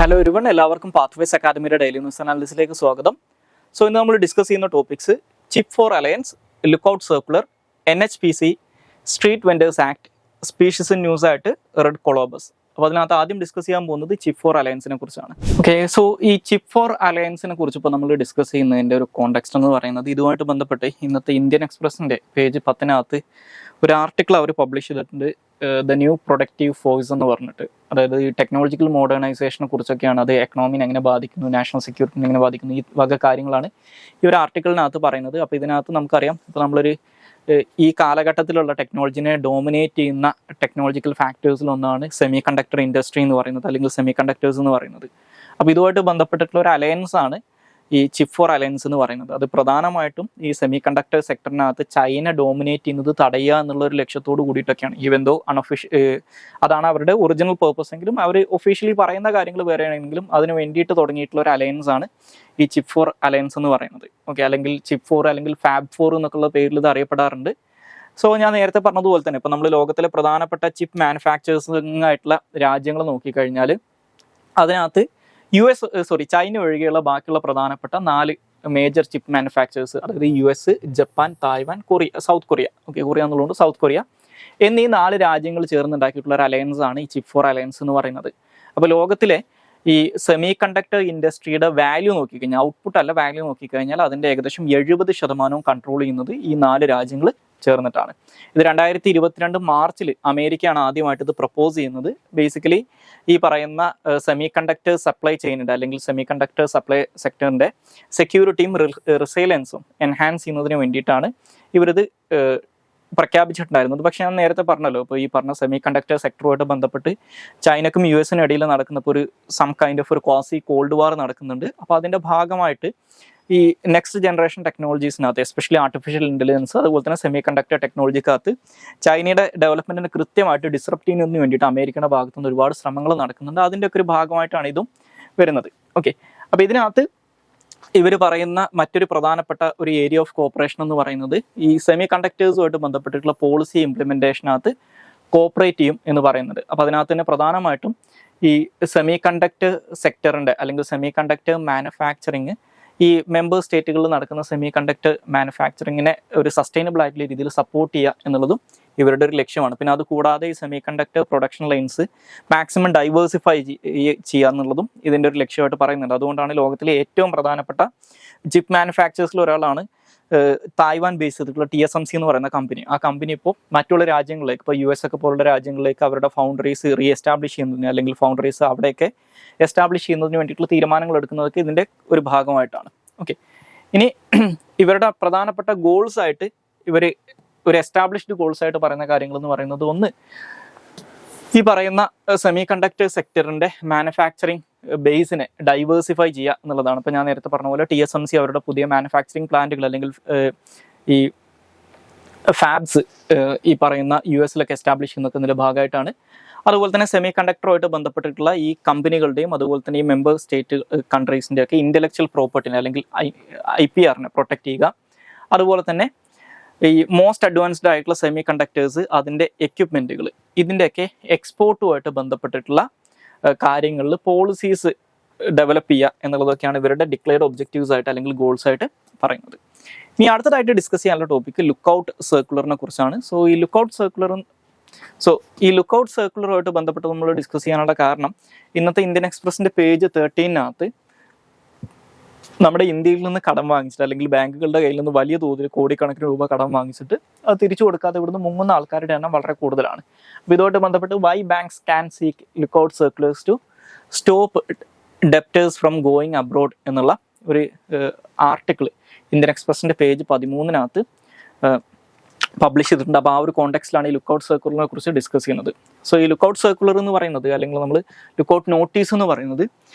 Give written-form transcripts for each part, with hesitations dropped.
Hello everyone, എല്ലാവർക്കും Pathways അക്കാദമിയുടെ daily news അനാലിസിലേക്ക് സ്വാഗതം. സോ ഇന്ന് നമ്മൾ ഡിസ്കസ് ചെയ്യുന്ന topics chip four alliance, lookout circular, NHPC, street vendors act, species in news ആയിട്ട് റെഡ് കൊളോബസ്. അപ്പോൾ അതിനകത്ത് ആദ്യം ഡിസ്കസ് ചെയ്യാൻ പോകുന്നത് ചിപ്പ് ഫോർ അലയൻസിനെ കുറിച്ചാണ്. ഓക്കെ, സോ ഈ ചിപ്പ് ഫോർ അലയൻസിനെ കുറിച്ച് ഇപ്പോൾ നമ്മൾ ഡിസ്കസ് ചെയ്യുന്നതിൻ്റെ ഒരു കോണ്ടെക്സ്റ്റ് എന്ന് പറയുന്നത് ഇതുമായിട്ട് ബന്ധപ്പെട്ട് ഇന്നത്തെ ഇന്ത്യൻ എക്സ്പ്രസിൻ്റെ പേജ് 10 ഒരു ആർട്ടിക്കിൾ അവർ പബ്ലിഷ് ചെയ്തിട്ടുണ്ട്. ദ ന്യൂ പ്രൊഡക്റ്റീവ് ഫോഴ്സ് എന്ന് പറഞ്ഞിട്ട്, അതായത് ഈ ടെക്നോളജിക്കൽ മോഡേണൈസേഷനെ കുറിച്ചൊക്കെയാണ്. അത് എക്കണോമിനെ എങ്ങനെ ബാധിക്കുന്നു, നാഷണൽ സെക്യൂരിറ്റിനെ എങ്ങനെ ബാധിക്കുന്നു, ഈ വക കാര്യങ്ങളാണ് ഈ ഒരു ആർട്ടിക്കിളിനകത്ത് പറയുന്നത്. അപ്പോൾ ഇതിനകത്ത് നമുക്കറിയാം, ഇപ്പോൾ നമ്മളൊരു ഈ കാലഘട്ടത്തിലുള്ള ടെക്നോളജിനെ ഡോമിനേറ്റ് ചെയ്യുന്ന ടെക്നോളജിക്കൽ ഫാക്ടേഴ്സിലൊന്നാണ് സെമി കണ്ടക്ടർ ഇൻഡസ്ട്രി എന്ന് പറയുന്നത്, അല്ലെങ്കിൽ സെമി കണ്ടക്ടേഴ്സ് എന്ന് പറയുന്നത്. അപ്പോൾ ഇതുമായിട്ട് ബന്ധപ്പെട്ടിട്ടുള്ള ഒരു അലയൻസ് ആണ് ഈ ചിപ്പ് ഫോർ അലയൻസ് എന്ന് പറയുന്നത്. അത് പ്രധാനമായിട്ടും ഈ സെമി കണ്ടക്ടർ സെക്ടറിനകത്ത് ചൈന ഡോമിനേറ്റ് ചെയ്യുന്നത് തടയുക എന്നുള്ള ഒരു ലക്ഷ്യത്തോട് കൂടിയിട്ടൊക്കെയാണ്. ഈവൻ ദോ അതാണ് അവരുടെ ഒറിജിനൽ പേർപ്പസ് എങ്കിലും അവർ ഒഫീഷ്യലി പറയുന്ന കാര്യങ്ങൾ വേറെ ആണെങ്കിലും അതിന് വേണ്ടിയിട്ട് തുടങ്ങിയിട്ടുള്ള ഒരു അലയൻസ് ആണ് ഈ ചിപ്പ് ഫോർ അലയൻസ് എന്ന് പറയുന്നത്. ഓക്കെ, അല്ലെങ്കിൽ ചിപ്പ് ഫോർ അല്ലെങ്കിൽ ഫാബ് ഫോർ എന്നൊക്കെയുള്ള പേരിൽ ഇത് അറിയപ്പെടാറുണ്ട്. സോ ഞാൻ നേരത്തെ പറഞ്ഞതുപോലെ തന്നെ ഇപ്പോൾ നമ്മൾ ലോകത്തിലെ പ്രധാനപ്പെട്ട ചിപ്പ് മാനുഫാക്ചേഴ്സിംഗ് ആയിട്ടുള്ള രാജ്യങ്ങൾ നോക്കിക്കഴിഞ്ഞാൽ അതിനകത്ത് ചൈന ഒഴികെയുള്ള ബാക്കിയുള്ള പ്രധാനപ്പെട്ട 4 മേജർ ചിപ്പ് മാനുഫാക്ചേഴ്സ്, അതായത് US, Japan, Taiwan, south Korea. Okay, Korea എന്നുള്ളതുകൊണ്ട് സൗത്ത് കൊറിയ എന്നീ 4 രാജ്യങ്ങൾ ചേർന്നുണ്ടാക്കിയിട്ടുള്ള ഒരു അലയൻസ് ആണ് ഈ ചിപ്പ് ഫോർ അലയൻസ് എന്ന് പറയുന്നത്. അപ്പോൾ ലോകത്തിലെ ഈ സെമി കണ്ടക്ടർ ഇൻഡസ്ട്രിയുടെ വാല്യൂ നോക്കിക്കഴിഞ്ഞാൽ, ഔട്ട്പുട്ട് അല്ല വാല്യൂ നോക്കിക്കഴിഞ്ഞാൽ അതിൻ്റെ ഏകദേശം 70% കൺട്രോൾ ചെയ്യുന്നത് ഈ 4 രാജ്യങ്ങൾ ചേർന്നിട്ടാണ്. ഇത് 2022 മാർച്ചിൽ അമേരിക്കയാണ് ആദ്യമായിട്ട് ഇത് പ്രപ്പോസ് ചെയ്യുന്നത്. ബേസിക്കലി ഈ പറയുന്ന സെമി കണ്ടക്ടർ സപ്ലൈ ചെയിനുണ്ട്, അല്ലെങ്കിൽ സെമി കണ്ടക്ടർ സപ്ലൈ സെക്ടറിൻ്റെ സെക്യൂരിറ്റിയും റിസൈലൻസും എൻഹാൻസ് ചെയ്യുന്നതിന് വേണ്ടിയിട്ടാണ് ഇവരിത് പ്രഖ്യാപിച്ചിട്ടുണ്ടായിരുന്നത്. പക്ഷേ ഞാൻ നേരത്തെ പറഞ്ഞല്ലോ, ഇപ്പോൾ ഈ പറഞ്ഞ സെമി കണ്ടക്ടർ സെക്ടറുമായിട്ട് ബന്ധപ്പെട്ട് ചൈനക്കും US-നും ഇടയിൽ നടക്കുന്നപ്പോൾ സം കൈൻഡ് ഓഫ് ഒരു ക്വാസി കോൾഡ് വാർ നടക്കുന്നുണ്ട്. അപ്പോൾ അതിൻ്റെ ഭാഗമായിട്ട് ഈ നെക്സ്റ്റ് ജനറേഷൻ ടെക്നോളജീസിനകത്ത്, എസ്പെഷ്യലി ആർട്ടിഫിഷ്യൽ ഇൻ്റലിജൻസ്, അതുപോലെ തന്നെ സെമി കണ്ടക്ടർ ടെക്നോളജിക്കകത്ത് ചൈനയുടെ ഡെവലപ്മെൻറ്റിന് കൃത്യമായിട്ട് ഡിസ്റപ്റ്റ് ചെയ്യുന്നതിന് വേണ്ടിയിട്ട് അമേരിക്കയുടെ ഭാഗത്തുനിന്ന് ഒരുപാട് ശ്രമങ്ങൾ നടക്കുന്നുണ്ട്. അതിൻ്റെ ഒക്കെ ഒരു ഭാഗമായിട്ടാണ് ഇതും വരുന്നത്. ഓക്കെ, അപ്പോൾ ഇതിനകത്ത് ഇവർ പറയുന്ന മറ്റൊരു പ്രധാനപ്പെട്ട ഒരു ഏരിയ ഓഫ് കോപ്പറേഷൻ എന്ന് പറയുന്നത് ഈ സെമി കണ്ടക്ടേഴ്സുമായിട്ട് ബന്ധപ്പെട്ടിട്ടുള്ള പോളിസി ഇംപ്ലിമെൻറ്റേഷനകത്ത് കോപ്പറേറ്റ് ചെയ്യും എന്ന് പറയുന്നത്. അപ്പോൾ അതിനകത്ത് തന്നെ പ്രധാനമായിട്ടും ഈ സെമി കണ്ടക്ടർ സെക്ടറിൻ്റെ അല്ലെങ്കിൽ സെമി കണ്ടക്ടർ മാനുഫാക്ചറിങ്, ഈ മെമ്പർ സ്റ്റേറ്റുകളിൽ നടക്കുന്ന സെമി കണ്ടക്ടർ മാനുഫാക്ചറിങ്ങിനെ ഒരു സസ്റ്റൈനബിൾ ആയിട്ടുള്ള രീതിയിൽ സപ്പോർട്ട് ചെയ്യുക എന്നുള്ളതും ഇവരുടെ ഒരു ലക്ഷ്യമാണ്. പിന്നെ അത് കൂടാതെ ഈ semi conductor production lines maximum diversify ചെയ്യുക എന്നുള്ളതും ഇതിൻ്റെ ഒരു ലക്ഷ്യമായിട്ട് പറയുന്നുണ്ട്. അതുകൊണ്ടാണ് ലോകത്തിലെ ഏറ്റവും പ്രധാനപ്പെട്ട ചിപ്പ് മാനുഫാക്ചേഴ്സിൽ ഒരാളാണ് തായ്വാൻ ബേസ് ചെയ്തിട്ടുള്ള TSMC എന്ന് പറയുന്ന കമ്പനി. ആ കമ്പനി ഇപ്പോൾ മറ്റുള്ള രാജ്യങ്ങളിലേക്ക്, ഇപ്പോൾ US ഒക്കെ പോലുള്ള രാജ്യങ്ങളിലേക്ക് അവരുടെ ഫൗണ്ടറീസ് എസ്റ്റാബ്ലിഷ് ചെയ്യുന്നതിന്, അല്ലെങ്കിൽ ഫൗണ്ടറീസ് അവിടെയൊക്കെ എസ്റ്റാബ്ലിഷ് ചെയ്യുന്നതിന് വേണ്ടിയിട്ടുള്ള തീരുമാനങ്ങൾ എടുക്കുന്നതൊക്കെ ഇതിൻ്റെ ഒരു ഭാഗമായിട്ടാണ്. ഓക്കെ, ഇനി ഇവരുടെ പ്രധാനപ്പെട്ട ഗോൾസ് ആയിട്ട് ഇവർ ഒരു എസ്റ്റാബ്ലിഷ്ഡ് ഗോൾസ് ആയിട്ട് പറയുന്ന കാര്യങ്ങൾ എന്ന് പറയുന്നത്, ഒന്ന് ഈ പറയുന്ന സെമി കണ്ടക്ടർ സെക്ടറിൻ്റെ മാനുഫാക്ചറിങ് ബേസിനെ ഡൈവേഴ്സിഫൈ ചെയ്യുക എന്നുള്ളതാണ്. ഇപ്പോൾ ഞാൻ നേരത്തെ പറഞ്ഞ പോലെ TSMC അവരുടെ പുതിയ മാനുഫാക്ചറിങ് പ്ലാന്റുകൾ അല്ലെങ്കിൽ ഈ ഫാബ്സ് ഈ പറയുന്ന US-ലൊക്കെ എസ്റ്റാബ്ലിഷ് ചെയ്യുന്നതിൻ്റെ ഭാഗമായിട്ടാണ്. അതുപോലെ തന്നെ സെമി കണ്ടക്ടറുമായിട്ട് ബന്ധപ്പെട്ടിട്ടുള്ള ഈ കമ്പനികളുടെയും അതുപോലെ തന്നെ ഈ മെമ്പർ സ്റ്റേറ്റ് കൺട്രീസിൻ്റെ ഒക്കെ ഇൻ്റലക്ച്വൽ പ്രോപ്പർട്ടിനെ അല്ലെങ്കിൽ IPR-നെ പ്രൊട്ടക്റ്റ് ചെയ്യുക. അതുപോലെ തന്നെ ഈ മോസ്റ്റ് അഡ്വാൻസ്ഡ് ആയിട്ടുള്ള സെമി കണ്ടക്ടേഴ്സ്, അതിൻ്റെ എക്യുപ്മെൻറ്റുകൾ, ഇതിൻ്റെയൊക്കെ എക്സ്പോർട്ടുമായിട്ട് ബന്ധപ്പെട്ടിട്ടുള്ള കാര്യങ്ങളിൽ പോളിസീസ് ഡെവലപ്പ് ചെയ്യുക എന്നുള്ളതൊക്കെയാണ് ഇവരുടെ ഡിക്ലെയർഡ് ഒബ്ജക്റ്റീവ്സ് ആയിട്ട് അല്ലെങ്കിൽ ഗോൾസ് ആയിട്ട് പറയുന്നത്. ഇനി അടുത്തതായിട്ട് ഡിസ്കസ് ചെയ്യാനുള്ള ടോപ്പിക്ക് ലുക്കൌട്ട് സർക്കുലറിനെ കുറിച്ചാണ്. ഈ ലുക്കൌട്ട് സർക്കുലറുമായിട്ട് ബന്ധപ്പെട്ട് നമ്മൾ ഡിസ്കസ് ചെയ്യാനുള്ള കാരണം, ഇന്നത്തെ ഇന്ത്യൻ എക്സ്പ്രസിൻ്റെ പേജ് 13-നകത്ത് നമ്മുടെ ഇന്ത്യയിൽ നിന്ന് കടം വാങ്ങിച്ചിട്ട്, അല്ലെങ്കിൽ ബാങ്കുകളുടെ കയ്യിൽ നിന്ന് വലിയ തോതിൽ കോടിക്കണക്കിന് രൂപ കടം വാങ്ങിച്ചിട്ട് അത് തിരിച്ചു കൊടുക്കാതെ ഇവിടുന്ന് മുങ്ങുന്ന ആൾക്കാരുടെ എണ്ണം വളരെ കൂടുതലാണ്. അപ്പോൾ ഇതുമായിട്ട് ബന്ധപ്പെട്ട് why banks can seek lookout circulars to stop debtors from going abroad എന്നുള്ള ഒരു ആർട്ടിക്കിൾ ഇന്ത്യൻ എക്സ്പ്രസിൻ്റെ പേജ് 13-നകത്ത് പബ്ലിഷ് ചെയ്തിട്ടുണ്ട്. അപ്പോൾ ആ ഒരു കോണ്ടെക്സ്റ്റിലാണ് ഈ ലുക്കൌട്ട് സർക്കുലറിനെ കുറിച്ച് ഡിസ്കസ് ചെയ്യുന്നത്. ഈ ലുക്കൌട്ട് സർക്കുലർ എന്ന് പറയുന്നത്, അല്ലെങ്കിൽ നമ്മൾ ലുക്കൌട്ട് നോട്ടീസ് എന്ന് പറയുന്നത്,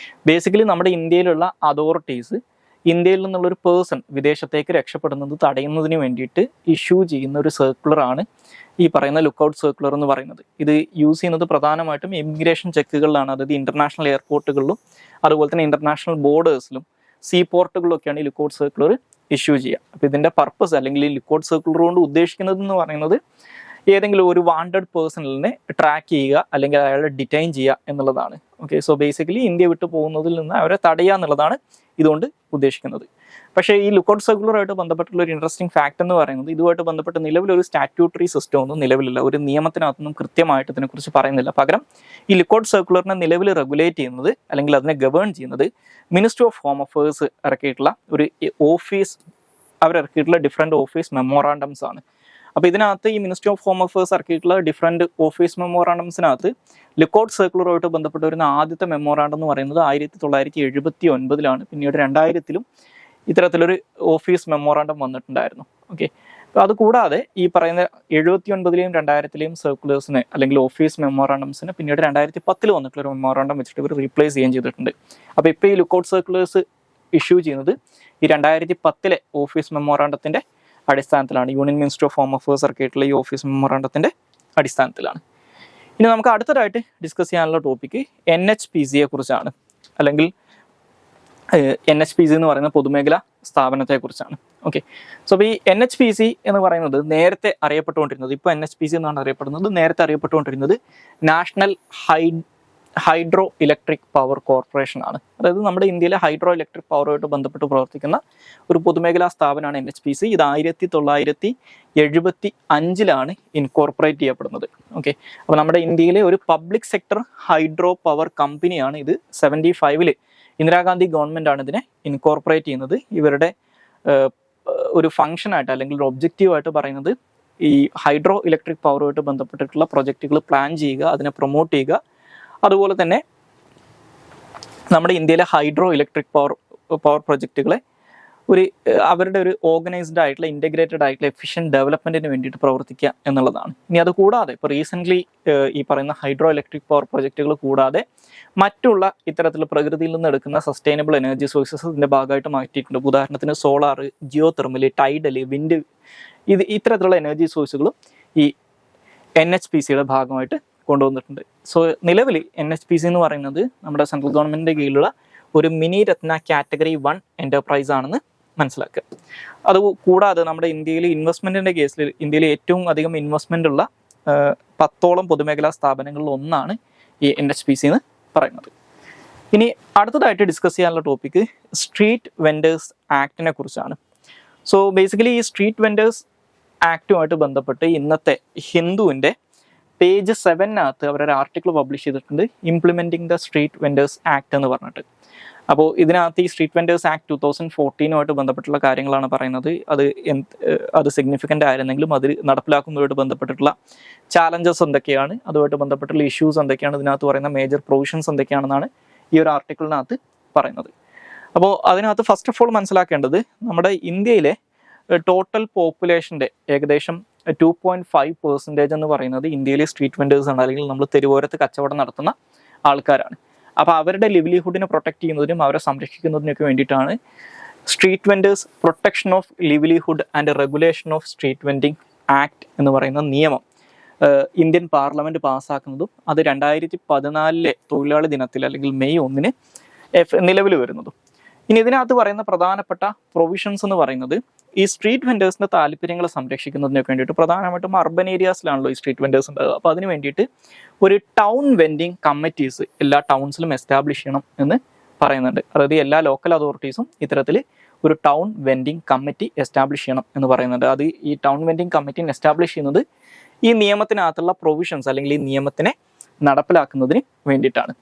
ബേസിക്കലി നമ്മുടെ ഇന്ത്യയിലുള്ള അതോറിറ്റീസ് ഇന്ത്യയിൽ നിന്നുള്ളൊരു പേഴ്സൺ വിദേശത്തേക്ക് രക്ഷപ്പെടുന്നത് തടയുന്നതിന് വേണ്ടിയിട്ട് ഇഷ്യൂ ചെയ്യുന്ന ഒരു സർക്കുലറാണ് ഈ പറയുന്ന ലുക്കൌട്ട് സർക്കുലർ എന്ന് പറയുന്നത്. ഇത് യൂസ് ചെയ്യുന്നത് പ്രധാനമായിട്ടും ഇമിഗ്രേഷൻ ചെക്കുകളിലാണ്, അതായത് ഇന്റർനാഷണൽ എയർപോർട്ടുകളിലും അതുപോലെ തന്നെ ഇന്റർനാഷണൽ ബോർഡേഴ്സിലും സീ പോർട്ടുകളിലൊക്കെയാണ് ഈ ലുക്കൌട്ട് സർക്കുലർ ഇഷ്യൂ ചെയ്യുക. അപ്പോൾ ഇതിൻ്റെ പർപ്പസ്, അല്ലെങ്കിൽ ഈ ലുക്കൌട്ട് സർക്കുലർ കൊണ്ട് ഉദ്ദേശിക്കുന്നത് എന്ന് പറയുന്നത്, ഏതെങ്കിലും ഒരു വാണ്ടഡ് പേഴ്സണലിനെ ട്രാക്ക് ചെയ്യുക അല്ലെങ്കിൽ അയാളെ ഡിറ്റൈൻ ചെയ്യുക എന്നുള്ളതാണ്. ഓക്കെ, സോ ബേസിക്കലി ഇന്ത്യ വിട്ടു പോകുന്നതിൽ നിന്ന് അവരെ തടയുക എന്നുള്ളതാണ് ഇതുകൊണ്ട് ഉദ്ദേശിക്കുന്നത്. പക്ഷേ ഈ ലുക്കൗട്ട് സർക്കുലറായിട്ട് ബന്ധപ്പെട്ടുള്ള ഒരു ഇൻട്രസ്റ്റിംഗ് ഫാക്ട് എന്ന് പറയുന്നത്, ഇതുമായിട്ട് ബന്ധപ്പെട്ട് നിലവിലൊരു സ്റ്റാറ്റ്യൂട്ടറി സിസ്റ്റം ഒന്നും നിലവിലില്ല. ഒരു നിയമത്തിനകത്തൊന്നും കൃത്യമായിട്ട് ഇതിനെക്കുറിച്ച് പറയുന്നില്ല. പകരം ഈ ലുക്കൗട്ട് സർക്കുലറിനെ നിലവിൽ റെഗുലേറ്റ് ചെയ്യുന്നത് അല്ലെങ്കിൽ അതിനെ ഗവേൺ ചെയ്യുന്നത് മിനിസ്ട്രി ഓഫ് ഹോം അഫയേഴ്സ് ഇറക്കിയിട്ടുള്ള ഒരു ഓഫീസ്, അവരിറക്കിയിട്ടുള്ള ഡിഫറെൻറ്റ് ഓഫീസ് മെമ്മോറാണ്ടംസ് ആണ്. അപ്പോൾ ഇതിനകത്ത് ഈ മിനിസ്ട്രി ഓഫ് ഹോം അഫയേഴ്സ് ഇറക്കിയിട്ടുള്ള ഡിഫറെൻറ്റ് ഓഫീസ് മെമ്മോറാണ്ടംസിനകത്ത് ലുക്കൗട്ട് സർക്കുലറുമായിട്ട് ബന്ധപ്പെട്ട് വരുന്ന ആദ്യത്തെ മെമ്മോറാണ്ടം എന്ന് പറയുന്നത് 1979 പിന്നീട് 2000 ഇത്തരത്തിലൊരു ഓഫീസ് മെമ്മോറാണ്ടം വന്നിട്ടുണ്ടായിരുന്നു. ഓക്കെ, അപ്പോൾ അതുകൂടാതെ ഈ പറയുന്ന 1979 2000 സർക്കുലേഴ്സിന് അല്ലെങ്കിൽ ഓഫീസ് മെമ്മോറാണ്ടംസിന് പിന്നീട് 2010 വന്നിട്ടുള്ള ഒരു മെമ്മോറാണ്ടം വെച്ചിട്ട് ഇവർ റീപ്ലേസ് ചെയ്യുകയും ചെയ്തിട്ടുണ്ട്. അപ്പോൾ ഇപ്പോൾ ഈ ലുക്കൗട്ട് സർക്കുലേഴ്സ് ഇഷ്യൂ ചെയ്യുന്നത് ഈ 2010 ഓഫീസ് മെമ്മോറാണ്ടത്തിൻ്റെ അടിസ്ഥാനത്തിലാണ്. Union ministry of home affairs ഇറക്കിയിട്ടുള്ള ഈ ഓഫീസ് മെമ്മോറാണ്ടത്തിൻ്റെ അടിസ്ഥാനത്തിലാണ്. ഇനി നമുക്ക് അടുത്തതായിട്ട് ഡിസ്കസ് ചെയ്യാനുള്ള ടോപ്പിക്ക് NHPCയെ കുറിച്ചാണ്, അല്ലെങ്കിൽ NHPC എന്ന് പറയുന്ന പൊതുമേഖലാ സ്ഥാപനത്തെക്കുറിച്ചാണ്. ഓക്കെ, സോ ഈ NHPC എന്ന് പറയുന്നത് നേരത്തെ അറിയപ്പെട്ടുകൊണ്ടിരുന്നത്, ഇപ്പോൾ NHPC എന്നാണ് അറിയപ്പെടുന്നത്, നേരത്തെ അറിയപ്പെട്ടുകൊണ്ടിരുന്നത് national hydro electric power corporation ആണ്. അതായത് നമ്മുടെ ഇന്ത്യയിലെ ഹൈഡ്രോ ഇലക്ട്രിക് പവറുമായിട്ട് ബന്ധപ്പെട്ട് പ്രവർത്തിക്കുന്ന ഒരു പൊതുമേഖലാ സ്ഥാപനമാണ് NHPC. ഇത് 1975 ഇൻകോർപ്പറേറ്റ് ചെയ്യപ്പെടുന്നത്. ഓക്കെ, അപ്പോൾ നമ്മുടെ ഇന്ത്യയിലെ ഒരു പബ്ലിക് സെക്ടർ ഹൈഡ്രോ പവർ കമ്പനിയാണ് ഇത്. 75 ഇന്ദിരാഗാന്ധി ഗവൺമെൻറ് ആണ് ഇതിനെ ഇൻകോർപ്പറേറ്റ് ചെയ്യുന്നത്. ഇവരുടെ ഒരു ഫംഗ്ഷനായിട്ട് അല്ലെങ്കിൽ ഒരു ഒബ്ജക്റ്റീവായിട്ട് പറയുന്നത് ഈ ഹൈഡ്രോ ഇലക്ട്രിക് പവറുമായിട്ട് ബന്ധപ്പെട്ടിട്ടുള്ള പ്രൊജക്റ്റുകൾ പ്ലാൻ ചെയ്യുക, അതിനെ പ്രൊമോട്ട് ചെയ്യുക, അതുപോലെ തന്നെ നമ്മുടെ ഇന്ത്യയിലെ ഹൈഡ്രോ ഇലക്ട്രിക് പവർ പ്രൊജക്റ്റുകളെ അവരുടെ ഒരു ഓർഗനൈസ്ഡ് ആയിട്ടുള്ള ഇൻറ്റഗ്രേറ്റഡ് ആയിട്ടുള്ള എഫിഷ്യൻറ്റ് ഡെവലപ്മെൻറ്റിന് വേണ്ടിയിട്ട് പ്രവർത്തിക്കുക എന്നുള്ളതാണ്. ഇനി അത് കൂടാതെ ഇപ്പോൾ റീസെൻ്റ്ലി ഈ പറയുന്ന ഹൈഡ്രോ ഇലക്ട്രിക് പവർ പ്രൊജക്റ്റുകൾ കൂടാതെ മറ്റുള്ള ഇത്തരത്തിൽ പ്രകൃതിയിൽ നിന്ന് എടുക്കുന്ന സസ്റ്റൈനബിൾ എനർജി സോഴ്സസ് ഇതിൻ്റെ ഭാഗമായിട്ട് മാറ്റിയിട്ടുണ്ട്. ഉദാഹരണത്തിന് solar, geothermal, tidal, wind, ഇത്തരത്തിലുള്ള എനർജി സോഴ്സുകളും ഈ NHPCയുടെ ഭാഗമായിട്ട് കൊണ്ടുവന്നിട്ടുണ്ട്. സോ നിലവിൽ NHPC എന്ന് പറയുന്നത് നമ്മുടെ സെൻട്രൽ ഗവൺമെൻറ്റിൻ്റെ കീഴിലുള്ള ഒരു മിനി രത്ന കാറ്റഗറി 1 എൻ്റർപ്രൈസ് ആണെന്ന് മനസ്സിലാക്കുക. അത് കൂടാതെ നമ്മുടെ ഇന്ത്യയിൽ ഇൻവെസ്റ്റ്മെൻറ്റിൻ്റെ കേസിൽ ഇന്ത്യയിൽ ഏറ്റവും അധികം ഇൻവെസ്റ്റ്മെൻ്റ് ഉള്ള 10ഓളം പൊതുമേഖലാ സ്ഥാപനങ്ങളിൽ ഒന്നാണ് ഈ NHPC എന്ന് പറയുന്നത്. ഇനി അടുത്തതായിട്ട് ഡിസ്കസ് ചെയ്യാനുള്ള ടോപ്പിക്ക് സ്ട്രീറ്റ് വെൻഡേഴ്സ് ആക്ടിനെ കുറിച്ചാണ്. സോ ബേസിക്കലി ഈ സ്ട്രീറ്റ് വെൻഡേഴ്സ് ആക്റ്റുമായിട്ട് ബന്ധപ്പെട്ട് ഇന്നത്തെ ഹിന്ദുവിൻ്റെ പേജ് 7 അവരൊരു ആർട്ടിക്കിൾ പബ്ലിഷ് ചെയ്തിട്ടുണ്ട്, implementing the street vendors act എന്ന് പറഞ്ഞിട്ട്. അപ്പോൾ ഇതിനകത്ത് ഈ സ്ട്രീറ്റ് വെൻഡേഴ്സ് ആക്ട് 2014 ബന്ധപ്പെട്ടുള്ള കാര്യങ്ങളാണ് പറയുന്നത്. അത് സിഗ്നിഫിക്കൻ്റ് ആയിരുന്നെങ്കിലും അത് നടപ്പിലാക്കുന്നതുമായിട്ട് ബന്ധപ്പെട്ടിട്ടുള്ള ചാലഞ്ചസ് എന്തൊക്കെയാണ്, അതുമായിട്ട് ബന്ധപ്പെട്ടുള്ള ഇഷ്യൂസ് എന്തൊക്കെയാണ്, ഇതിനകത്ത് പറയുന്ന മേജർ പ്രൊവിഷൻസ് എന്തൊക്കെയാണെന്നാണ് ഈ ഒരു ആർട്ടിക്കിളിനകത്ത് പറയുന്നത്. അപ്പോൾ അതിനകത്ത് ഫസ്റ്റ് ഓഫ് ഓൾ മനസ്സിലാക്കേണ്ടത് നമ്മുടെ ഇന്ത്യയിലെ ടോട്ടൽ പോപ്പുലേഷൻ്റെ ഏകദേശം 2.5% എന്ന് പറയുന്നത് ഇന്ത്യയിലെ സ്ട്രീറ്റ് വെൻഡേഴ്സ് ആണ്, അല്ലെങ്കിൽ നമ്മൾ തെരുവോരത്ത് കച്ചവടം നടത്തുന്ന ആൾക്കാരാണ്. അപ്പോൾ അവരുടെ ലിവ്ലിഹുഡിനെ പ്രൊട്ടക്ട് ചെയ്യുന്നതിനും അവരെ സംരക്ഷിക്കുന്നതിനൊക്കെ വേണ്ടിയിട്ടാണ് street vendors protection of livelihood and regulation of street vending act എന്ന് പറയുന്ന നിയമം ഇന്ത്യൻ പാർലമെൻറ്റ് പാസ്സാക്കുന്നതും അത് 2014 തൊഴിലാളി ദിനത്തിൽ അല്ലെങ്കിൽ മെയ് 1 നിലവിൽ വരുന്നതും. ഇനി ഇതിനകത്ത് പറയുന്ന പ്രധാനപ്പെട്ട പ്രൊവിഷൻസ് എന്ന് പറയുന്നത് ഈ സ്ട്രീറ്റ് വെൻഡേഴ്സിൻ്റെ താല്പര്യങ്ങളെ സംരക്ഷിക്കുന്നതിനൊക്കെ വേണ്ടിയിട്ട് പ്രധാനമായിട്ടും അർബൻ ഏരിയാസിലാണല്ലോ ഈ സ്ട്രീറ്റ് വെൻഡേഴ്സ് ഉണ്ടാകുക. അപ്പോൾ അതിന് വേണ്ടിയിട്ട് ഒരു ടൗൺ വെൻഡിങ് കമ്മിറ്റീസ് എല്ലാ ടൗൺസിലും എസ്റ്റാബ്ലിഷ് ചെയ്യണം എന്ന് പറയുന്നുണ്ട്. അതായത് എല്ലാ ലോക്കൽ അതോറിറ്റീസും ഇത്തരത്തിൽ ഒരു ടൗൺ വെൻഡിങ് കമ്മിറ്റി എസ്റ്റാബ്ലിഷ് ചെയ്യണം എന്ന് പറയുന്നുണ്ട്. അത് ഈ ടൗൺ വെൻഡിങ് കമ്മിറ്റി എസ്റ്റാബ്ലിഷ് ചെയ്യുന്നത് ഈ നിയമത്തിനകത്തുള്ള പ്രൊവിഷൻസ് അല്ലെങ്കിൽ ഈ നിയമത്തിനെ നടപ്പിലാക്കുന്നതിന് വേണ്ടിയിട്ടാണ്.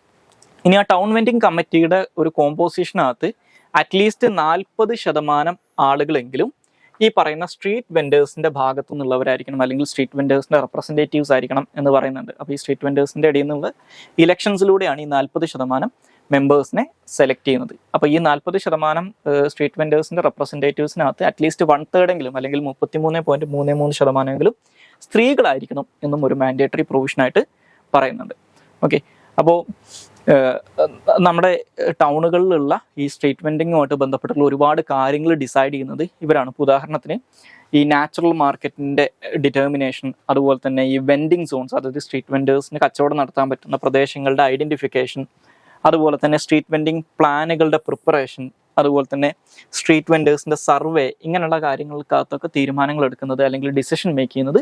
ഇനി ആ ടൗൺ വെൻഡിങ് കമ്മിറ്റിയുടെ ഒരു കോമ്പോസിഷനകത്ത് അറ്റ്ലീസ്റ്റ് 40% ആളുകളെങ്കിലും ഈ പറയുന്ന സ്ട്രീറ്റ് വെൻഡേഴ്സിൻ്റെ ഭാഗത്തു നിന്നുള്ളവരായിരിക്കണം, അല്ലെങ്കിൽ സ്ട്രീറ്റ് വെൻഡേഴ്സിൻ്റെ റെപ്രസെൻറ്റേറ്റീവ്സ് ആയിരിക്കണം എന്ന് പറയുന്നുണ്ട്. അപ്പോൾ ഈ സ്ട്രീറ്റ് വെൻഡേഴ്സിൻ്റെ ഇടയിൽ നിന്നുള്ള ഇലക്ഷൻസിലൂടെയാണ് ഈ 40% മെമ്പേഴ്സിനെ സെലക്ട് ചെയ്യുന്നത്. അപ്പോൾ ഈ 40% സ്ട്രീറ്റ് വെൻഡേഴ്സിൻ്റെ റെപ്രസെൻറ്റേറ്റീവ്സിനകത്ത് അറ്റ്ലീസ്റ്റ് 1/3 അല്ലെങ്കിൽ 33.33% സ്ത്രീകളായിരിക്കണം എന്നും ഒരു മാൻഡേറ്ററി പ്രൊവിഷനായിട്ട് പറയുന്നുണ്ട്. ഓക്കെ, അപ്പോൾ നമ്മുടെ ടൗണുകളിലുള്ള ഈ സ്ട്രീറ്റ് വെൻഡിങ്ങുമായിട്ട് ബന്ധപ്പെട്ടുള്ള ഒരുപാട് കാര്യങ്ങൾ ഡിസൈഡ് ചെയ്യുന്നത് ഇവരാണ്. ഇപ്പോൾ ഉദാഹരണത്തിന് ഈ നാച്ചുറൽ മാർക്കറ്റിൻ്റെ ഡിറ്റർമിനേഷൻ, അതുപോലെ തന്നെ ഈ വെൻഡിങ് സോൺസ്, അതായത് സ്ട്രീറ്റ് വെൻഡേഴ്സിന് കച്ചവടം നടത്താൻ പറ്റുന്ന പ്രദേശങ്ങളുടെ ഐഡൻറ്റിഫിക്കേഷൻ, അതുപോലെ തന്നെ സ്ട്രീറ്റ് വെൻഡിങ് പ്ലാനുകളുടെ പ്രിപ്പറേഷൻ, അതുപോലെ തന്നെ സ്ട്രീറ്റ് വെൻഡേഴ്സിൻ്റെ സർവേ, ഇങ്ങനെയുള്ള കാര്യങ്ങൾക്കകത്തൊക്കെ തീരുമാനങ്ങൾ എടുക്കുന്നത് അല്ലെങ്കിൽ ഡിസിഷൻ മേക്ക് ചെയ്യുന്നത്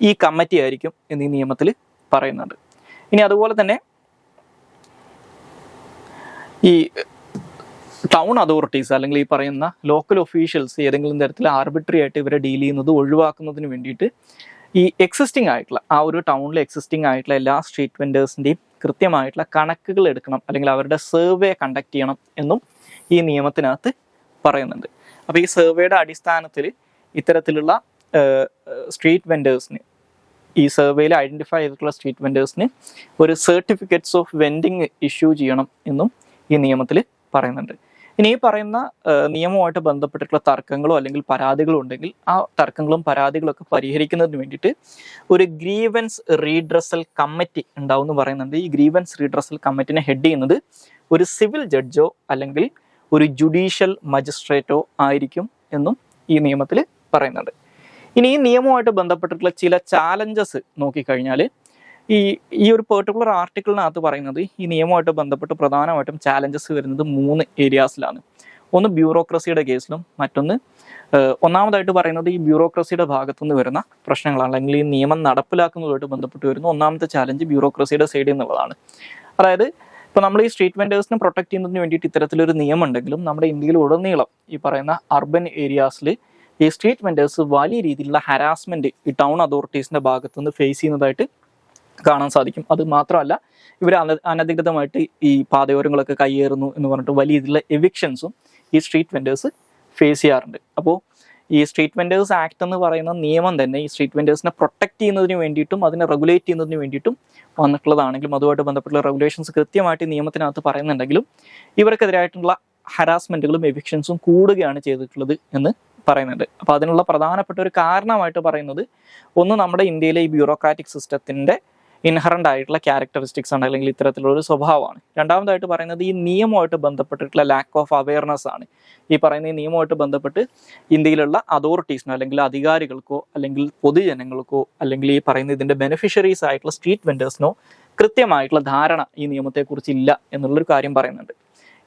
ഈ കമ്മിറ്റി ആയിരിക്കും എന്നീ നിയമത്തിൽ പറയുന്നുണ്ട്. ഇനി അതുപോലെ തന്നെ ഈ ടൗൺ അതോറിറ്റീസ് അല്ലെങ്കിൽ ഈ പറയുന്ന ലോക്കൽ ഒഫീഷ്യൽസ് ഏതെങ്കിലും തരത്തിൽ ആർബിട്രറി ആയിട്ട് ഇവരെ ഡീൽ ചെയ്യുന്നത് ഒഴിവാക്കുന്നതിന് വേണ്ടിയിട്ട് ഈ എക്സിസ്റ്റിംഗ് ആയിട്ടുള്ള ആ ഒരു ടൗണിൽ എക്സിസ്റ്റിംഗ് ആയിട്ടുള്ള എല്ലാ സ്ട്രീറ്റ് വെൻഡേഴ്സിൻ്റെയും കൃത്യമായിട്ടുള്ള കണക്കുകൾ എടുക്കണം, അല്ലെങ്കിൽ അവരുടെ സർവേ കണ്ടക്ട് ചെയ്യണം എന്നും ഈ നിയമത്തിനകത്ത് പറയുന്നുണ്ട്. അപ്പോൾ ഈ സർവേയുടെ അടിസ്ഥാനത്തിൽ ഇത്തരത്തിലുള്ള സ്ട്രീറ്റ് വെൻഡേഴ്സിന്, ഈ സർവേയിൽ ഐഡൻറ്റിഫൈ ചെയ്തിട്ടുള്ള സ്ട്രീറ്റ് വെൻഡേഴ്സിന് ഒരു സർട്ടിഫിക്കറ്റ്സ് ഓഫ് വെൻഡിങ് ഇഷ്യൂ ചെയ്യണം എന്നും ഈ നിയമത്തിൽ പറയുന്നുണ്ട്. ഇനി ഈ പറയുന്ന നിയമവുമായിട്ട് ബന്ധപ്പെട്ടിട്ടുള്ള തർക്കങ്ങളോ അല്ലെങ്കിൽ പരാതികളോ ഉണ്ടെങ്കിൽ ആ തർക്കങ്ങളും പരാതികളൊക്കെ പരിഹരിക്കുന്നതിന് വേണ്ടിയിട്ട് ഒരു ഗ്രീവൻസ് റീഡ്രസൽ കമ്മിറ്റി ഉണ്ടാവും എന്ന് പറയുന്നുണ്ട്. ഈ ഗ്രീവൻസ് റീഡ്രസൽ കമ്മിറ്റിനെ ഹെഡ് ചെയ്യുന്നത് ഒരു സിവിൽ ജഡ്ജോ അല്ലെങ്കിൽ ഒരു ജുഡീഷ്യൽ മജിസ്ട്രേറ്റോ ആയിരിക്കും എന്നും ഈ നിയമത്തിൽ പറയുന്നുണ്ട്. ഇനി ഈ നിയമവുമായിട്ട് ബന്ധപ്പെട്ടിട്ടുള്ള ചില ചാലഞ്ചസ് നോക്കിക്കഴിഞ്ഞാൽ ഈ ഒരു പെർട്ടിക്കുലർ ആർട്ടിക്കിളിനകത്ത് പറയുന്നത് ഈ നിയമവുമായിട്ട് ബന്ധപ്പെട്ട് പ്രധാനമായിട്ടും ചാലഞ്ചസ് വരുന്നത് 3 ഏരിയാസിലാണ്. ഒന്ന് ബ്യൂറോക്രസിയുടെ കേസിലും, മറ്റൊന്ന് ഒന്നാമതായിട്ട് പറയുന്നത് ഈ ബ്യൂറോക്രസിയുടെ ഭാഗത്തുനിന്ന് വരുന്ന പ്രശ്നങ്ങളാണ്, അല്ലെങ്കിൽ ഈ നിയമം നടപ്പിലാക്കുന്നതുമായിട്ട് ബന്ധപ്പെട്ട് വരുന്ന ഒന്നാമത്തെ ചാലഞ്ച് ബ്യൂറോക്രസിയുടെ സൈഡിൽ നിന്നുള്ളതാണ്. അതായത് ഇപ്പോൾ നമ്മൾ ഈ സ്ട്രീറ്റ് വെൻഡേഴ്സിനെ പ്രൊട്ടക്ട് ചെയ്യുന്നതിന് വേണ്ടിയിട്ട് ഇത്തരത്തിലൊരു നിയമം ഉണ്ടെങ്കിലും നമ്മുടെ ഇന്ത്യയിൽ ഉടനീളം ഈ പറയുന്ന അർബൻ ഏരിയാസിൽ ഈ സ്ട്രീറ്റ് വെൻഡേഴ്സ് വലിയ രീതിയിലുള്ള ഹരാസ്മെന്റ് ഈ ടൗൺ അതോറിറ്റീസിന്റെ ഭാഗത്തുനിന്ന് ഫേസ് ചെയ്യുന്നതായിട്ട് കാണാൻ സാധിക്കും. അത് മാത്രമല്ല, ഇവർ അനധികൃതമായിട്ട് ഈ പാതയോരങ്ങളൊക്കെ കയ്യേറുന്നു എന്ന് പറഞ്ഞിട്ട് വലിയ രീതിയിലുള്ള എവിക്ഷൻസും ഈ സ്ട്രീറ്റ് വെൻഡേഴ്സ് ഫേസ് ചെയ്യാറുണ്ട്. അപ്പോൾ ഈ സ്ട്രീറ്റ് വെൻഡേഴ്സ് ആക്ട് എന്ന് പറയുന്ന നിയമം തന്നെ ഈ സ്ട്രീറ്റ് വെൻഡേഴ്സിനെ പ്രൊട്ടക്ട് ചെയ്യുന്നതിന് വേണ്ടിയിട്ടും അതിനെ റെഗുലേറ്റ് ചെയ്യുന്നതിന് വേണ്ടിയിട്ടും വന്നിട്ടുള്ളതാണെങ്കിലും അതുമായിട്ട് ബന്ധപ്പെട്ടുള്ള റെഗുലേഷൻസ് കൃത്യമായിട്ട് നിയമത്തിനകത്ത് പറയുന്നുണ്ടെങ്കിലും ഇവർക്കെതിരായിട്ടുള്ള ഹരാസ്മെന്റുകളും എവിക്ഷൻസും കൂടുകയാണ് ചെയ്തിട്ടുള്ളത് എന്ന് പറയുന്നുണ്ട്. അപ്പോൾ അതിനുള്ള പ്രധാനപ്പെട്ട ഒരു കാരണമായിട്ട് പറയുന്നത് ഒന്ന് നമ്മുടെ ഇന്ത്യയിലെ ഈ ബ്യൂറോക്രാറ്റിക് സിസ്റ്റത്തിൻ്റെ ഇൻഹറൻ്റ് ആയിട്ടുള്ള ക്യാരക്ടറിസ്റ്റിക്സ് ആണ്, അല്ലെങ്കിൽ ഇത്തരത്തിലുള്ള ഒരു സ്വഭാവമാണ്. രണ്ടാമതായിട്ട് പറയുന്നത് ഈ നിയമമായിട്ട് ബന്ധപ്പെട്ടിട്ടുള്ള ലാക്ക് ഓഫ് അവയർനെസ് ആണ്. ഈ പറയുന്ന ഈ നിയമമായിട്ട് ബന്ധപ്പെട്ട് ഇന്ത്യയിലുള്ള അതോറിറ്റീസിനോ അല്ലെങ്കിൽ അധികാരികൾക്കോ അല്ലെങ്കിൽ പൊതുജനങ്ങൾക്കോ അല്ലെങ്കിൽ ഈ പറയുന്ന ഇതിൻ്റെ ബെനിഫിഷ്യറീസ് ആയിട്ടുള്ള സ്ട്രീറ്റ് വെൻഡേഴ്സിനോ കൃത്യമായിട്ടുള്ള ധാരണ ഈ നിയമത്തെക്കുറിച്ച് ഇല്ല എന്നുള്ളൊരു കാര്യം പറയുന്നുണ്ട്.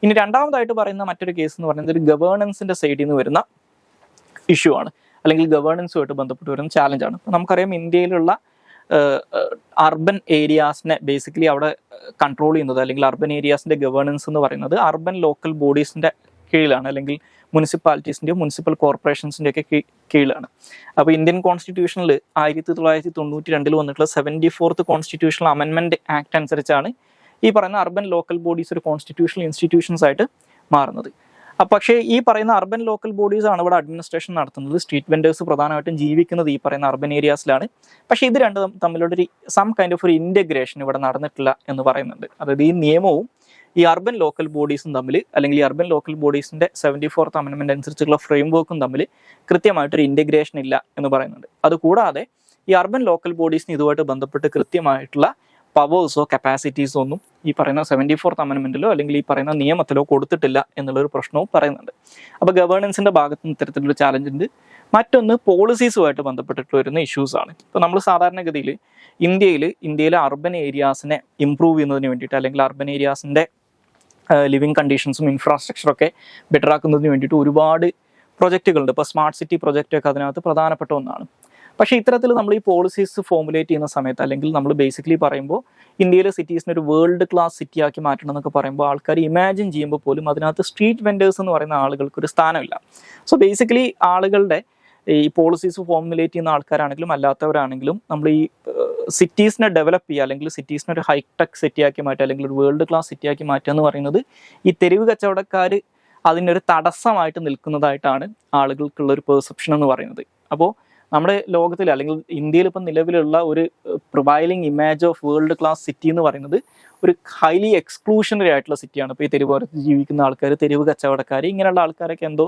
ഇനി രണ്ടാമതായിട്ട് പറയുന്ന മറ്റൊരു കേസ് എന്ന് പറയുന്നത് ഒരു ഗവേണൻസിൻ്റെ സൈഡിൽ നിന്ന് വരുന്ന ഇഷ്യൂ ആണ്, അല്ലെങ്കിൽ ഗവേണൻസുമായിട്ട് ബന്ധപ്പെട്ട് വരുന്ന ചാലഞ്ചാണ്. നമുക്കറിയാം ഇന്ത്യയിലുള്ള അർബൻ ഏരിയാസിനെ ബേസിക്കലി അവിടെ കൺട്രോൾ ചെയ്യുന്നത്, അല്ലെങ്കിൽ അർബൻ ഏരിയാസിൻ്റെ ഗവേണൻസ് എന്ന് പറയുന്നത് അർബൻ ലോക്കൽ ബോഡീസിൻ്റെ കീഴിലാണ്, അല്ലെങ്കിൽ മുനിസിപ്പാലിറ്റീസിൻ്റെയും മുനിസിപ്പൽ കോർപ്പറേഷൻസിൻ്റെ ഒക്കെ കീഴിലാണ്. അപ്പോൾ ഇന്ത്യൻ കോൺസ്റ്റിറ്റ്യൂഷനിൽ 1992 വന്നിട്ടുള്ള 74th കോൺസ്റ്റിറ്റ്യൂഷണൽ അമെൻമെൻറ്റ് ആക്ട് അനുസരിച്ചാണ് ഈ പറയുന്ന അർബൻ ലോക്കൽ ബോഡീസ് ഒരു കോൺസ്റ്റിറ്റ്യൂഷണൽ ഇൻസ്റ്റിറ്റ്യൂഷൻസ് ആയിട്ട് മാറുന്നത്. പക്ഷേ ഈ പറയുന്ന അർബൻ ലോക്കൽ ബോഡീസ് ആണ് ഇവിടെ അഡ്മിനിസ്ട്രേഷൻ നടത്തുന്നത്. സ്ട്രീറ്റ് വെൻഡേഴ്സ് പ്രധാനമായിട്ടും ജീവിക്കുന്നത് ഈ പറയുന്ന അർബൻ ഏരിയാസിലാണ്. പക്ഷേ ഇത് രണ്ടും തമ്മിലൊരു സം കൈൻഡ് ഓഫ് ഒരു ഇൻറ്റഗ്രേഷൻ ഇവിടെ നടന്നിട്ടില്ല എന്ന് പറയുന്നുണ്ട്. അതായത് ഈ നിയമവും ഈ അർബൻ ലോക്കൽ ബോഡീസും തമ്മിൽ, അല്ലെങ്കിൽ ഈ അർബൻ ലോക്കൽ ബോഡീസിൻ്റെ 74th അമെൻമെൻറ്റ് അനുസരിച്ചുള്ള ഫ്രെയിം വർക്കും തമ്മിൽ കൃത്യമായിട്ടൊരു ഇൻറ്റഗ്രേഷൻ ഇല്ല എന്ന് പറയുന്നുണ്ട്. അതുകൂടാതെ ഈ അർബൻ ലോക്കൽ ബോഡീസിന് ഇതുമായിട്ട് ബന്ധപ്പെട്ട് കൃത്യമായിട്ടുള്ള പവേഴ്സോ കപ്പാസിറ്റീസോ ഒന്നും ഈ പറയുന്ന 74th അമെൻമെൻറ്റിലോ അല്ലെങ്കിൽ ഈ പറയുന്ന നിയമത്തിലോ കൊടുത്തിട്ടില്ല എന്നുള്ളൊരു പ്രശ്നവും പറയുന്നുണ്ട്. അപ്പോൾ ഗവേണൻസിൻ്റെ ഭാഗത്ത് നിന്ന് ഇത്തരത്തിലൊരു ചാലഞ്ച് ഉണ്ട്. മറ്റൊന്ന് പോളിസീസുമായിട്ട് ബന്ധപ്പെട്ടിട്ട് വരുന്ന ഇഷ്യൂസാണ്. ഇപ്പോൾ നമ്മൾ സാധാരണഗതിയിൽ ഇന്ത്യയിലെ അർബൻ ഏരിയാസിനെ ഇംപ്രൂവ് ചെയ്യുന്നതിന് വേണ്ടിയിട്ട്, അല്ലെങ്കിൽ അർബൻ ഏരിയാസിൻ്റെ ലിവിങ് കണ്ടീഷൻസും ഇൻഫ്രാസ്ട്രക്ചറൊക്കെ ബെറ്റർ ആക്കുന്നതിന് വേണ്ടിയിട്ട് ഒരുപാട് പ്രൊജക്റ്റുകളുണ്ട്. ഇപ്പോൾ സ്മാർട്ട് സിറ്റി പ്രൊജക്റ്റൊക്കെ അതിനകത്ത് പ്രധാനപ്പെട്ട ഒന്നാണ്. പക്ഷേ ഇത്തരത്തിൽ നമ്മൾ ഈ പോളിസീസ് ഫോമുലേറ്റ് ചെയ്യുന്ന സമയത്ത്, അല്ലെങ്കിൽ നമ്മൾ ബേസിക്കലി പറയുമ്പോൾ ഇന്ത്യയിലെ സിറ്റീസിനെ ഒരു വേൾഡ് ക്ലാസ് സിറ്റി ആക്കി മാറ്റണം എന്നൊക്കെ പറയുമ്പോൾ ആൾക്കാർ ഇമാജിൻ ചെയ്യുമ്പോൾ പോലും അതിനകത്ത് സ്ട്രീറ്റ് വെൻഡേഴ്സ് എന്ന് പറയുന്ന ആളുകൾക്ക് ഒരു സ്ഥാനമില്ല. സോ ബേസിക്കലി ആളുകളുടെ ഈ പോളിസീസ് ഫോമുലേറ്റ് ചെയ്യുന്ന ആൾക്കാരാണെങ്കിലും അല്ലാത്തവരാണെങ്കിലും നമ്മൾ ഈ സിറ്റീസിനെ ഡെവലപ്പ് ചെയ്യുക, അല്ലെങ്കിൽ സിറ്റീസിനെ ഒരു ഹൈടെക് സിറ്റിയാക്കി മാറ്റുക, അല്ലെങ്കിൽ ഒരു വേൾഡ് ക്ലാസ് സിറ്റിയാക്കി മാറ്റുക എന്ന് പറയുന്നത് ഈ തെരുവ് കച്ചവടക്കാർ അതിനൊരു തടസ്സമായിട്ട് നിൽക്കുന്നതായിട്ടാണ് ആളുകൾക്കുള്ളൊരു പെർസെപ്ഷൻ എന്ന് പറയുന്നത്. അപ്പോൾ നമ്മുടെ ലോകത്തിൽ, അല്ലെങ്കിൽ ഇന്ത്യയിൽ ഇപ്പം നിലവിലുള്ള ഒരു prevailing image of world class city എന്ന് പറയുന്നത് ഒരു ഹൈലി എക്സ്ക്ലൂഷണറി ആയിട്ടുള്ള സിറ്റിയാണ്. ഇപ്പോൾ ഈ തെരുവോരത്ത് ജീവിക്കുന്ന ആൾക്കാർ, തെരുവ് കച്ചവടക്കാർ, ഇങ്ങനെയുള്ള ആൾക്കാരൊക്കെ എന്തോ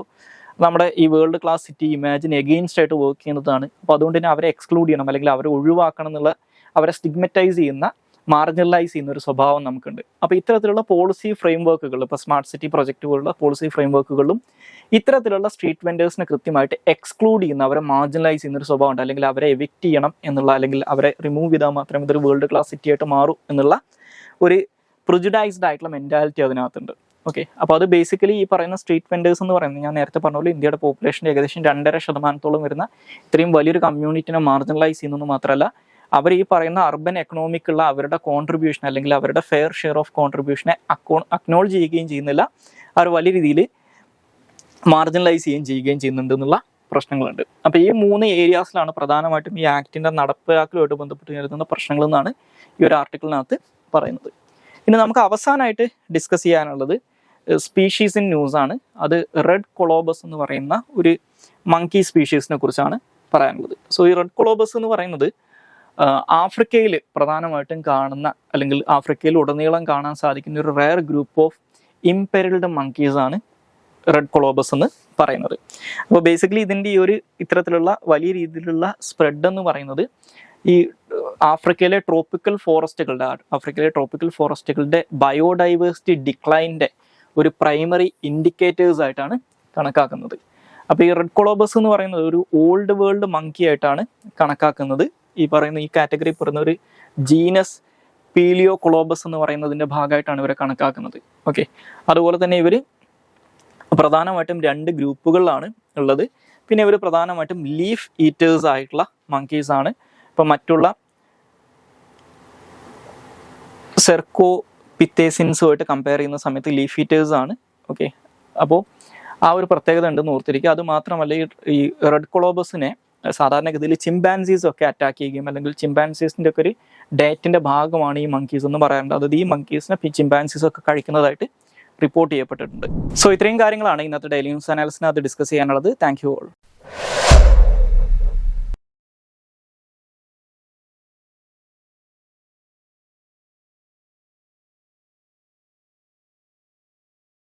നമ്മുടെ ഈ വേൾഡ് ക്ലാസ് സിറ്റി ഇമാജിന് എഗെയിൻസ്റ്റ് ആയിട്ട് വർക്ക് ചെയ്യുന്നതാണ്. അപ്പോൾ അതുകൊണ്ട് തന്നെ അവരെ എക്സ്ക്ലൂഡ് ചെയ്യണം, അല്ലെങ്കിൽ അവരെ ഒഴിവാക്കണം എന്നുള്ള, അവരെ സ്റ്റിഗ്മറ്റൈസ് ചെയ്യുന്ന, മാർജിനലൈസ് ചെയ്യുന്ന ഒരു സ്വഭാവം നമുക്കുണ്ട്. അപ്പോൾ ഇത്തരത്തിലുള്ള പോളിസി ഫ്രെയിം വർക്കുകൾ, ഇപ്പോൾ സ്മാർട്ട് സിറ്റി പ്രൊജക്റ്റ് പോലുള്ള പോളിസി ഫ്രെയിം വർക്കുകളിലും ഇത്തരത്തിലുള്ള സ്ട്രീറ്റ് വെൻഡേഴ്സിനെ കൃത്യമായിട്ട് എക്സ്ക്ലൂഡ് ചെയ്യുന്ന, അവരെ മാർജിനലൈസ് ചെയ്യുന്ന ഒരു സ്വഭാവം ഉണ്ട്. അല്ലെങ്കിൽ അവരെ എവിക്റ്റ് ചെയ്യണം എന്നുള്ള, അല്ലെങ്കിൽ അവരെ റിമൂവ് ചെയ്താൽ മാത്രമേ ഇതൊരു വേൾഡ് ക്ലാസ് സിറ്റി ആയിട്ട് മാറൂ എന്നുള്ള ഒരു പ്രിജുഡൈസ്ഡ് ആയിട്ടുള്ള മെൻറ്റാലിറ്റി അതിനകത്തുണ്ട്. ഓക്കെ, അപ്പോൾ അത് ബേസിക്കലി ഈ പറയുന്ന സ്ട്രീറ്റ് വെൻഡേഴ്സ് എന്ന് പറയുന്നത് ഞാൻ നേരത്തെ പറഞ്ഞ പോലെ ഇന്ത്യയുടെ പോപ്പുലേഷൻ്റെ ഏകദേശം 2.5% വരുന്ന ഇത്രയും വലിയൊരു കമ്മ്യൂണിറ്റിനെ മാർജിനലൈസ് ചെയ്യുന്നത് മാത്രമല്ല, അവർ ഈ പറയുന്ന അർബൻ എക്കണോമിക്കുള്ള അവരുടെ കോൺട്രിബ്യൂഷൻ അല്ലെങ്കിൽ അവരുടെ ഫെയർ ഷെയർ ഓഫ് കോൺട്രിബ്യൂഷനെ അക്നോളജ് ചെയ്യുകയും ചെയ്യുന്നില്ല, അവർ വലിയ രീതിയിൽ മാർജിനലൈസ് ചെയ്യുകയും ചെയ്യുന്നുണ്ട് എന്നുള്ള പ്രശ്നങ്ങളുണ്ട്. അപ്പോൾ ഈ 3 ഏരിയാസിലാണ് പ്രധാനമായിട്ടും ഈ ആക്ടിൻ്റെ നടപ്പാക്കലുമായിട്ട് ബന്ധപ്പെട്ട് വരുന്ന പ്രശ്നങ്ങൾ എന്നാണ് ഈ ഒരു ആർട്ടിക്കിളിനകത്ത് പറയുന്നത്. ഇനി നമുക്ക് അവസാനമായിട്ട് ഡിസ്കസ് ചെയ്യാനുള്ളത് സ്പീഷീസ് ഇൻ ന്യൂസ് ആണ്. അത് റെഡ് കൊളോബസ് എന്ന് പറയുന്ന ഒരു മങ്കി സ്പീഷീസിനെ കുറിച്ചാണ് പറയാനുള്ളത്. സോ ഈ റെഡ് കൊളോബസ് എന്ന് പറയുന്നത് ആഫ്രിക്കയിൽ പ്രധാനമായിട്ടും കാണുന്ന അല്ലെങ്കിൽ ആഫ്രിക്കയിൽ ഉടനീളം കാണാൻ സാധിക്കുന്ന ഒരു റെയർ ഗ്രൂപ്പ് ഓഫ് ഇംപെരിൽഡ് മങ്കീസ് ആണ് റെഡ് കൊളോബസ് എന്ന് പറയുന്നത്. അപ്പോൾ ബേസിക്കലി ഇതിൻ്റെ ഈ ഒരു ഇത്തരത്തിലുള്ള വലിയ രീതിയിലുള്ള സ്പ്രെഡ് എന്ന് പറയുന്നത് ഈ ആഫ്രിക്കയിലെ ട്രോപ്പിക്കൽ ഫോറസ്റ്റുകളുടെ ബയോഡൈവേഴ്സിറ്റി ഡിക്ലൈൻ്റെ ഒരു പ്രൈമറി ഇൻഡിക്കേറ്റേഴ്സ് ആയിട്ടാണ് കണക്കാക്കുന്നത്. അപ്പോൾ ഈ റെഡ് കൊളോബസ് എന്ന് പറയുന്നത് ഒരു ഓൾഡ് വേൾഡ് മങ്കി ആയിട്ടാണ് കണക്കാക്കുന്നത്. ഈ പറയുന്ന ഈ കാറ്റഗറി പറയുന്ന ഒരു ജീനസ് പീലിയോ കൊളോബസ് എന്ന് പറയുന്നതിൻ്റെ ഭാഗമായിട്ടാണ് ഇവരെ കണക്കാക്കുന്നത്. ഓക്കെ, അതുപോലെ തന്നെ ഇവർ പ്രധാനമായിട്ടും 2 ഗ്രൂപ്പുകളിലാണ് ഉള്ളത്. പിന്നെ ഇവർ പ്രധാനമായിട്ടും ലീഫ് ഈറ്റേഴ്സ് ആയിട്ടുള്ള മങ്കീസ് ആണ്. ഇപ്പം മറ്റുള്ള സെർക്കോ പിത്തേസിൻസുമായിട്ട് കമ്പയർ ചെയ്യുന്ന സമയത്ത് ലീഫ് ഈറ്റേഴ്സ് ആണ്. ഓക്കെ, അപ്പോൾ ആ ഒരു പ്രത്യേകത ഉണ്ടെന്ന് ഓർത്തിരിക്കുക. അത് മാത്രമല്ല ഈ റെഡ് കൊളോബസിനെ സാധാരണഗതിയിൽ ചിമ്പാൻസീസ് ഒക്കെ അറ്റാക്ക് ചെയ്യുകയും അല്ലെങ്കിൽ ചിമ്പാൻസീസിൻ്റെ ഒക്കെ ഒരു ഡയറ്റിൻ്റെ ഭാഗമാണ് ഈ മങ്കീസ് എന്ന് പറയാറുണ്ട്. അതായത് ഈ മങ്കീസിനെ ചിമ്പാൻസീസ് ഒക്കെ കഴിക്കുന്നതായിട്ട് റിപ്പോർട്ട് ചെയ്യപ്പെട്ടിട്ടുണ്ട്. സോ ഇത്രയും കാര്യങ്ങളാണ് ഇന്നത്തെ ഡെയിലി ന്യൂസ് അനാലിസിനകത്ത് ഡിസ്കസ് ചെയ്യാനുള്ളത്. Thank you all.